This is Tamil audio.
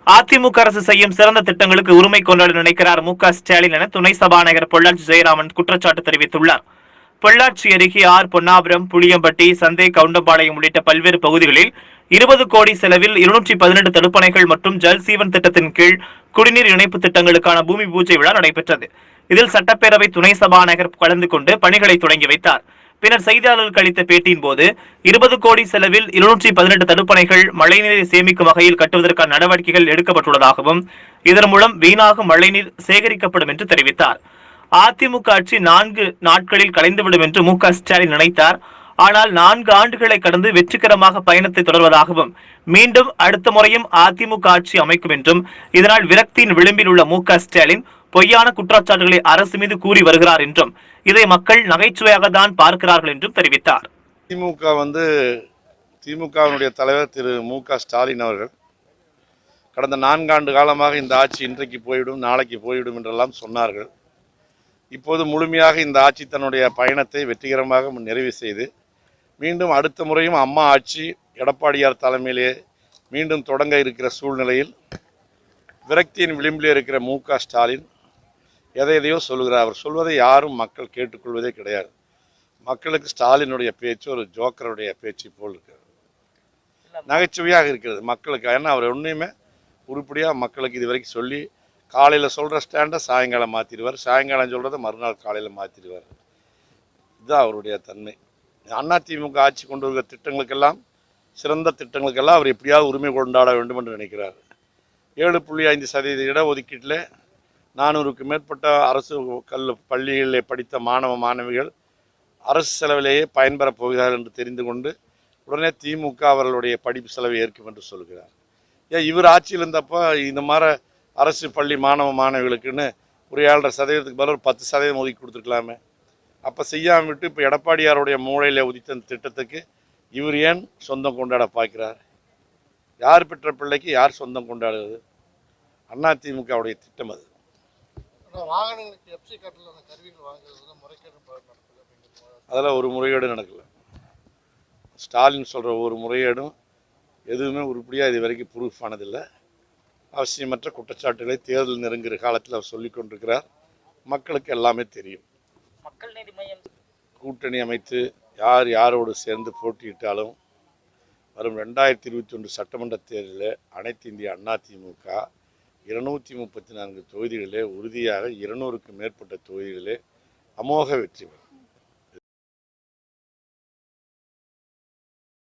அதிமுக அரசு செய்யும் சிறந்த திட்டங்களுக்கு உரிமை கொண்டாட நினைக்கிறார் மு.க.ஸ்டாலின் என துணை சபாநாயகர் பொள்ளாச்சி ஜெயராமன் குற்றச்சாட்டு தெரிவித்துள்ளார். பொள்ளாச்சி அருகே பொன்னாபுரம், புளியம்பட்டி, சந்தை கவுண்டம்பாளையம் உள்ளிட்ட பல்வேறு பகுதிகளில் 20 கோடி செலவில் 218 தடுப்பணைகள் மற்றும் ஜல்சீவன் திட்டத்தின் கீழ் குடிநீர் இணைப்பு திட்டங்களுக்கான பூமி பூஜை விழா நடைபெற்றது. இதில் சட்டப்பேரவை துணை சபாநாயகர் கலந்து கொண்டு பணிகளை தொடங்கி வைத்தார். பின்னர் செய்தியாளர்களுக்கு அளித்த பேட்டியின் போது 20 கோடி செலவில் 218 தடுப்பணைகள் மழைநீரை சேமிக்கும் வகையில் கட்டுவதற்கான நடவடிக்கைகள் எடுக்கப்பட்டுள்ளதாகவும் இதன் மூலம் வீணாகும் மழைநீர் சேகரிக்கப்படும் என்று தெரிவித்தார். அதிமுக ஆட்சி 4 நாட்களில் கலைந்துவிடும் என்று மு.க.ஸ்டாலின் நினைத்தார். ஆனால் 4 ஆண்டுகளை கடந்து வெற்றிகரமாக பயணத்தை தொடர்வதாகவும் மீண்டும் அடுத்த முறையும் அதிமுக ஆட்சி அமைக்கும் என்றும் இதனால் விரக்தியின் விளிம்பில் உள்ள மு.க.ஸ்டாலின் பொய்யான குற்றச்சாட்டுகளை அரசு மீது கூறி வருகிறார் என்றும் இதை மக்கள் நகைச்சுவையாக தான் பார்க்கிறார்கள் என்றும் தெரிவித்தார். திமுகவினுடைய தலைவர் திரு மு.க.ஸ்டாலின் அவர்கள் கடந்த 4 ஆண்டு காலமாக இந்த ஆட்சி இன்றைக்கு போய்விடும், நாளைக்கு போய்விடும் என்றெல்லாம் சொன்னார்கள். இப்போது முழுமையாக இந்த ஆட்சி தன்னுடைய பயணத்தை வெற்றிகரமாக நிறைவு செய்து மீண்டும் அடுத்த முறையும் அம்மா ஆட்சி எடப்பாடியார் தலைமையிலே மீண்டும் தொடங்க இருக்கிற சூழ்நிலையில் விரக்தியின் விளிம்பிலே இருக்கிற மு.க.ஸ்டாலின் எதையோ சொல்கிறார். அவர் சொல்வதை யாரும் மக்கள் கேட்டுக்கொள்வதே கிடையாது. மக்களுக்கு ஸ்டாலினுடைய பேச்சு ஒரு ஜோக்கருடைய பேச்சு போல் இருக்கிறது, நகைச்சுவையாக இருக்கிறது மக்களுக்கு. ஏன்னா அவர் ஒன்றுமே உருப்படியாக மக்களுக்கு இது வரைக்கும் சொல்லி காலையில் சொல்கிற ஸ்டாண்டை சாயங்காலம் மாற்றிடுவார், சாயங்காலம் சொல்கிறத மறுநாள் காலையில் மாற்றிடுவார். இதுதான் அவருடைய தன்மை. அதிமுக ஆட்சி கொண்டு வருகிற திட்டங்களுக்கெல்லாம், சிறந்த திட்டங்களுக்கெல்லாம் அவர் எப்படியாவது உரிமை கொண்டாட வேண்டும் என்று நினைக்கிறார். 7.5% இடஒதுக்கீட்டில் 400க்கு மேற்பட்ட அரசு பள்ளிகளில் படித்த மாணவிகள் அரசு செலவிலேயே பயன்பெறப் போகிறார்கள் என்று தெரிந்து கொண்டு உடனே திமுக அவர்களுடைய படிப்பு செலவை ஏற்கும் என்று சொல்கிறார். ஏன் இவர் ஆட்சியில் இருந்தப்போ இந்த மாதிரி அரசு பள்ளி மாணவிகளுக்குன்னு ஒரு 7.5% பதில் 10% ஒதுக்கி கொடுத்துருக்கலாமே. அப்போ செய்யாமல் விட்டு இப்போ எடப்பாடியாருடைய மூளையில் உதித்த திட்டத்துக்கு இவர் ஏன் சொந்தம் கொண்டாட பார்க்கிறார்? யார் பெற்ற பிள்ளைக்கு யார் சொந்தம் கொண்டாடுவது? அதிமுகவுடைய திட்டம் அது. அதெல்லாம் ஒரு முறைகேடு நடக்கல. ஸ்டாலின் சொல்கிற ஒரு முறைகேடும் எதுவுமே உருப்படியாக இது வரைக்கும் ப்ரூஃப் ஆனதில்லை. அவசியமற்ற குற்றச்சாட்டுகளை தேர்தல் நெருங்குகிற காலத்தில் அவர் சொல்லிக் கொண்டிருக்கிறார். மக்களுக்கு எல்லாமே தெரியும். மக்கள் நீதி மையம் கூட்டணி அமைத்து யார் யாரோடு சேர்ந்து போட்டியிட்டாலும் வரும் 2021 சட்டமன்ற தேர்தலில் அனைத்து இந்திய அதிமுக 234 தொகுதிகளிலே உறுதியாக 200க்கும் மேற்பட்ட தொகுதிகளிலே அமோக வெற்றி பெறும்.